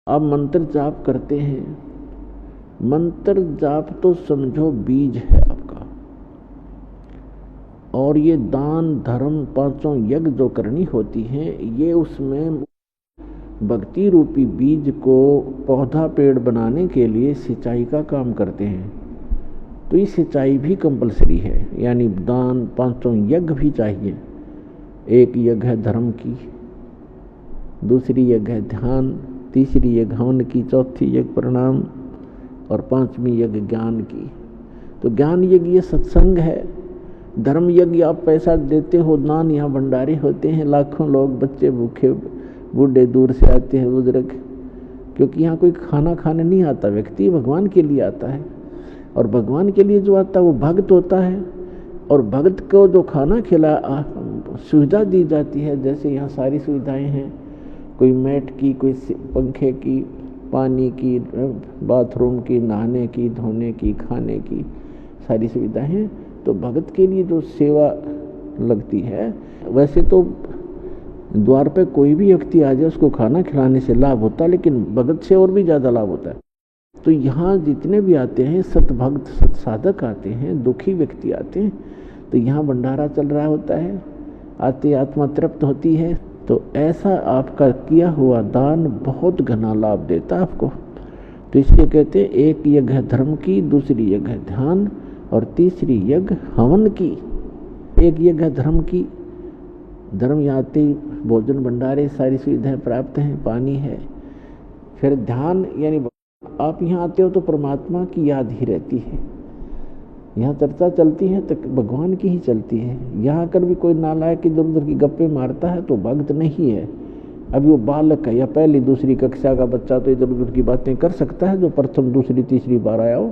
आप मंत्र जाप करते हैं, मंत्र जाप तो समझो बीज है आपका, और ये दान धर्म पांचों यज्ञ जो करनी होती हैं, ये उसमें भक्ति रूपी बीज को पौधा पेड़ बनाने के लिए सिंचाई का काम करते हैं। तो ये सिंचाई भी कंपलसरी है, यानी दान पांचों यज्ञ भी चाहिए। एक यज्ञ है धर्म की, दूसरी यज्ञ है ध्यान, तीसरी यज्ञ हवन की, चौथी यज्ञ प्रणाम, और पांचवी यज्ञ ज्ञान की। तो ज्ञान यज्ञ ये सत्संग है। धर्म यज्ञ आप पैसा देते हो, दान यहाँ भंडारे होते हैं, लाखों लोग बच्चे भूखे बूढ़े दूर से आते हैं, बुजुर्ग, क्योंकि यहाँ कोई खाना खाने नहीं आता, व्यक्ति भगवान के लिए आता है। और भगवान के लिए जो आता है वो भक्त होता है, और भक्त को जो खाना खिला सुविधा दी जाती है, जैसे यहाँ सारी सुविधाएं हैं, कोई मैट की, कोई पंखे की, पानी की, बाथरूम की, नहाने की, धोने की, खाने की सारी सुविधाएं हैं। तो भगत के लिए जो सेवा लगती है, वैसे तो द्वार पे कोई भी व्यक्ति आ जाए उसको खाना खिलाने से लाभ होता है, लेकिन भगत से और भी ज़्यादा लाभ होता है। तो यहाँ जितने भी आते हैं सतभक्त सत्साधक आते हैं, दुखी व्यक्ति आते हैं, तो यहाँ भंडारा चल रहा होता है, आते आत्मा तृप्त होती है। तो ऐसा आपका किया हुआ दान बहुत घना लाभ देता है आपको। तो इसलिए कहते हैं एक यज्ञ है धर्म की, दूसरी यज्ञ है ध्यान, और तीसरी यज्ञ हवन की। एक यज्ञ है धर्म की, धर्म यहाँ आते ही भोजन भंडारे सारी सुविधाएं प्राप्त हैं, पानी है। फिर ध्यान, यानी आप यहाँ आते हो तो परमात्मा की याद ही रहती है, यहाँ चर्चा चलती है तो भगवान की ही चलती है। यहाँ कर भी कोई नालायक इधर उधर की गप्पे मारता है तो भक्त नहीं है। अभी वो बालक है या पहली दूसरी कक्षा का बच्चा तो इधर उधर की बातें कर सकता है, जो प्रथम दूसरी तीसरी बार आया हो।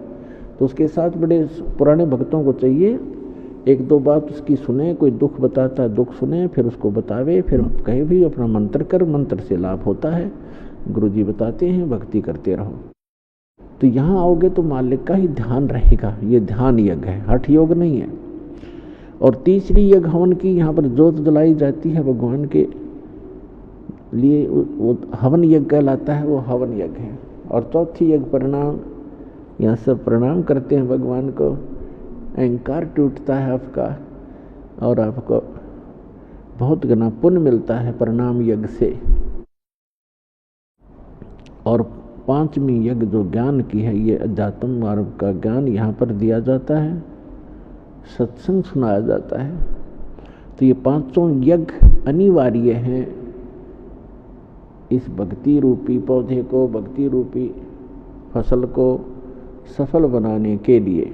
तो उसके साथ बड़े पुराने भक्तों को चाहिए, एक दो बात उसकी सुने, कोई दुख बताता है दुख सुने, फिर उसको बतावे, फिर कहे भी अपना मंत्र कर, मंत्र से लाभ होता है, गुरुजी बताते हैं, भक्ति करते रहो। तो यहाँ आओगे तो मालिक का ही ध्यान रहेगा। ये ध्यान यज्ञ है, हठ योग नहीं है। और तीसरी यज्ञ हवन की, यहाँ पर जोत जलाई जाती है भगवान के लिए, वो हवन यज्ञ कहलाता है, वो हवन यज्ञ है। और चौथी यज्ञ प्रणाम, यहाँ सब प्रणाम करते हैं भगवान को, अहंकार टूटता है आपका, और आपको बहुत घना पुण्य मिलता है प्रणाम यज्ञ से। और पांचवी यज्ञ जो ज्ञान की है, ये अध्यात्म मार्ग का ज्ञान यहाँ पर दिया जाता है, सत्संग सुनाया जाता है। तो ये पांचों यज्ञ अनिवार्य हैं इस भक्ति रूपी पौधे को, भक्ति रूपी फसल को सफल बनाने के लिए।